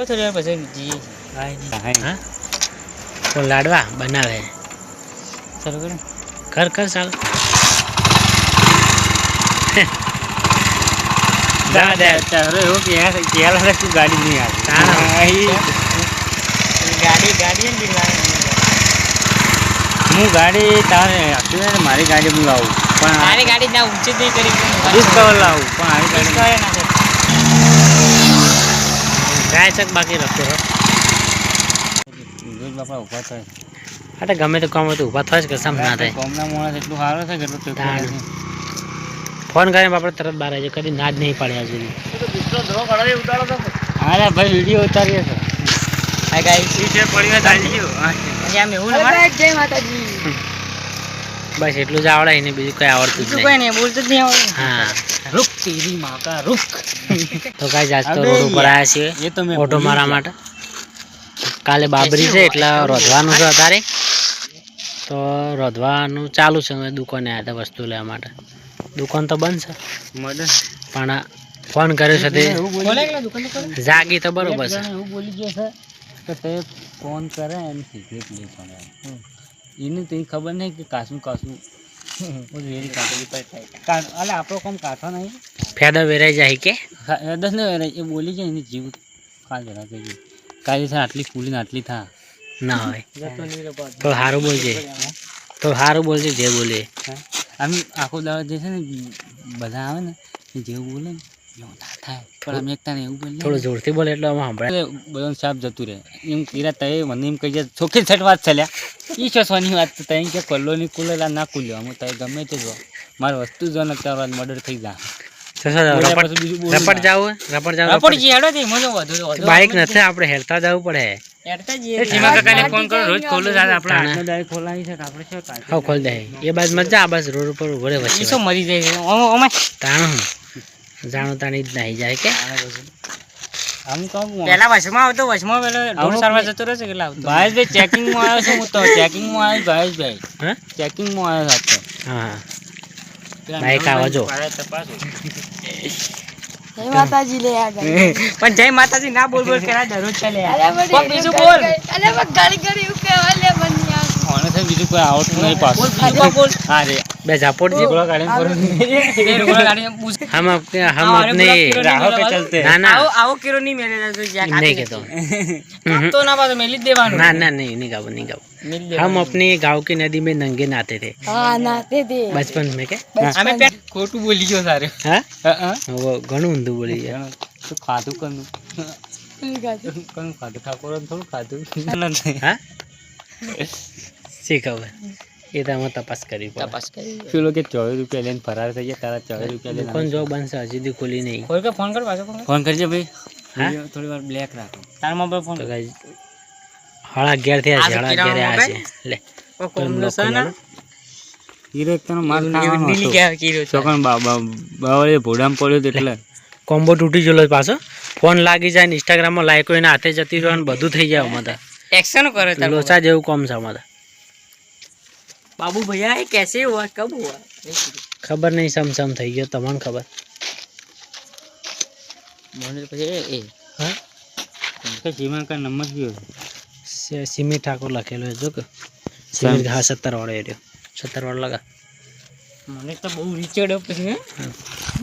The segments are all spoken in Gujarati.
થોડી વાર પછી જી હા તો લાડવા બનાવે ચાલુ કરો કર કર ચાલ દાદા ચાલો એવું કે યાર કેલા તું ગાડી નહીં આવી ગાડી ગાડી ને હું ગાડી તારે આપી ને મારી ગાડી હું લાવું પણ મારી ગાડી ના ઊંચી નહીં કરી ડિસ્કવર લાવું પણ આવી ગાડી ના છે ગાય ચક બાકી રખતો રહ રોજ બાપા ઊભા થાય અરે ગમે તો કામ હોય તો ઊભા થાય જ કે સમ ના થાય કોમના મોણા એટલું સારું છે કે એટલું ફોન કરીને આપણે તરત બહાર આવી કદી ના જ નહીં પડ્યા સુધી અરે ભાઈ વિડીયો ઉતારીએ છે આ ગાઈ છે પડી ચાલી ગયો પછી આમ એવું જય માતાજી બસ એટલું જ આવડે એને બીજું કઈ આવડતું જ કોઈ નહીં બોલતું જ નહીં આવડે હા રૂક તેરી માતા રૂક તો ગાઈસ આજ તો રોડ ઉપર આવ્યા છીએ એ તો મેં ઓટો મારવા માટે કાલે બાબરી છે એટલે રોધવાનું છે અત્યારે તો રોધવાનું ચાલુ છે અમે દુકાને આવ્યા હતા વસ્તુ લેવા માટે દુકાન તો બંધ છે પણ ફોન કર્યો છે તે જાગી તો બરોબર છે એવું બોલી ગયો છે કે તે ફોન કરે એમ સિગરેટ લઈ પડે એને તો ખબર નહીં કે કાશું કાશું વેરી કાઢ અલે આપણો કોમ કાઢો નહીં ફેદો વેરાઈ જાય કે દસ ને વેરાઈ એ બોલી જાય એની જીવ કાલ જરા કે કાલે છે આટલી ફૂલીને આટલી થા ના હોય તો સારું બોલજે તો સારું બોલજે જે બોલે આમ આખો દાડો જે છે ને બધા આવે ને જેવું બોલે ને એવું ના થાય પણ અમે એકતા ને એવું બોલે થોડું જોરથી બોલે એટલે અમે સાંભળે બધું સાપ જતું રહે એમ કીરા તય મને એમ કહી જાય ચોખ્ખી છઠ વાત ચાલ્યા એ ચોસવાની વાત તો તઈ કે કલ્લોની કુલેલા ના કુલ્યો હું તય ગમે તે જો મારી વસ્તુ જો ને અત્યારે મર્ડર થઈ જાય રપડ જાવું બાઈક નથી આપણે હેરતા જવું પડે ખોલ દે એ બાજુ મજા આ બાજુ રોડ ઉપર ઉભો રહે વચ્ચે મરી જાય તાણું જાણું તાણી જ નહીં જાય કે પેલા વચમાં આવતો વચમાં પેલો ઢોર સારવાર જતો રહેશે કેટલા આવતો ભાઈ ચેકિંગમાં આવ્યો છું હું તો ચેકિંગમાં આવ્યો ભાઈ હા ચેકિંગમાં આવ્યો હતો હા બાઈક આવો જો જય માતાજી લે આ ગઈ પણ જય માતાજી ના બોલ બોલ કેરા દરરોજ ચાલે કોક બીજું બોલ અરે બસ ગાડી કરી એવું કહેવા લે બન્યા કોણે થાય બીજું કોઈ આવતું નહીં પાછું બોલ હા રે બે ઝાપોટ जी गोला गाड़ी में गोला गाड़ी में पूछ हम अपने राहों पे चलते ना ना आओ किरो नहीं मिलेगा तो जैक नहीं कहता तो ना बात मिल देवानो ना ना नहीं गाँव हम अपने गांव की नदी में नंगे नहाते थे हां नहाते थे बचपन में के हमें पेट खोटू बोली गयो सारे हां वो घणું ઊંધું બોલી ગયા તો ખાધું કનું ખાધું ઠાકોર થોડું ખાધું હા શી ખબર એ તો અમે તપાસ કરી પેલો કે 24 રૂપિયા લઈને ફરાર થઈ ગયા તારા 24 રૂપિયા લઈને કોણ જો બનશે હજી સુધી ખુલી નહીં કોઈ કે ફોન કર પાછો ફોન કરજે ભાઈ હા થોડી વાર બ્લેક રાખો તારા મોબાઈલ ફોન તો ગાઈસ 11:30 થયા છે 11:30 આ છે લે કોમનો સના હીરો એક તનો માર ખાવાનો નીલી ગયા કીરો છોકન બાવળે ભોડામ પડ્યો એટલે કોમ્બો તૂટી ગયો પાછો ફોન લાગી જાય ને ઇન્સ્ટાગ્રામ માં લાઈકો એના હાથે જતી રહ્યો ને બધું થઈ જાય અમારે एक्शन करो तार लोचा जेव कम છે અમારે बाबू भैया ये कैसे हुआ कब हुआ खबर नहीं सम થઈ ગયો તમને ખબર मोने पे ए हां उसका जीवन का नंबर भी हो सिमी ठाकुर લખેલો છે જો કે સિમી ઘા 70 વાળો એરિયો 70 વાળો લગા મને તો બહુ રીચેડ પછી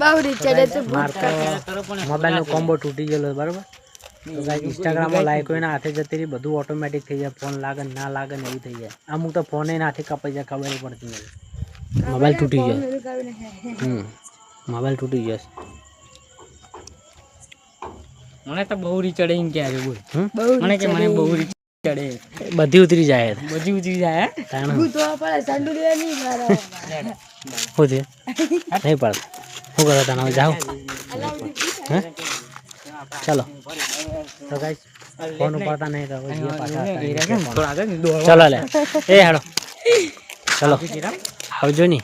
બહુ રીચેડ તો મોબાઈલ નો કોમ્બો તૂટી ગયો બરાબર તો ગાઈસ ઇન્સ્ટાગ્રામ માં લાઈક હોય ને હાથે જતી રહી બધું ઓટોમેટિક થઈ જાય ફોન લાગે ના લાગે ને એવું થઈ જાય અમુક તો ફોન એ હાથે કપાઈ જાય ખબર પડતી નથી મોબાઈલ તૂટી ગયો મોબાઈલ તૂટી ગયો મને તો બહુ રીચેડ એમ કે આવે બોલ મને કે મને બહુ રીચેડ બધી ઉતરી જાય તાણ ભૂતવા પડે સંડુ લે નહીં મારો હોજે નહીં પડે હું કરો તને જાઓ હે चलो तो गाइस फोन उपाड़ता नहीं था चलो ले ए हेलो चलो आवजो नहीं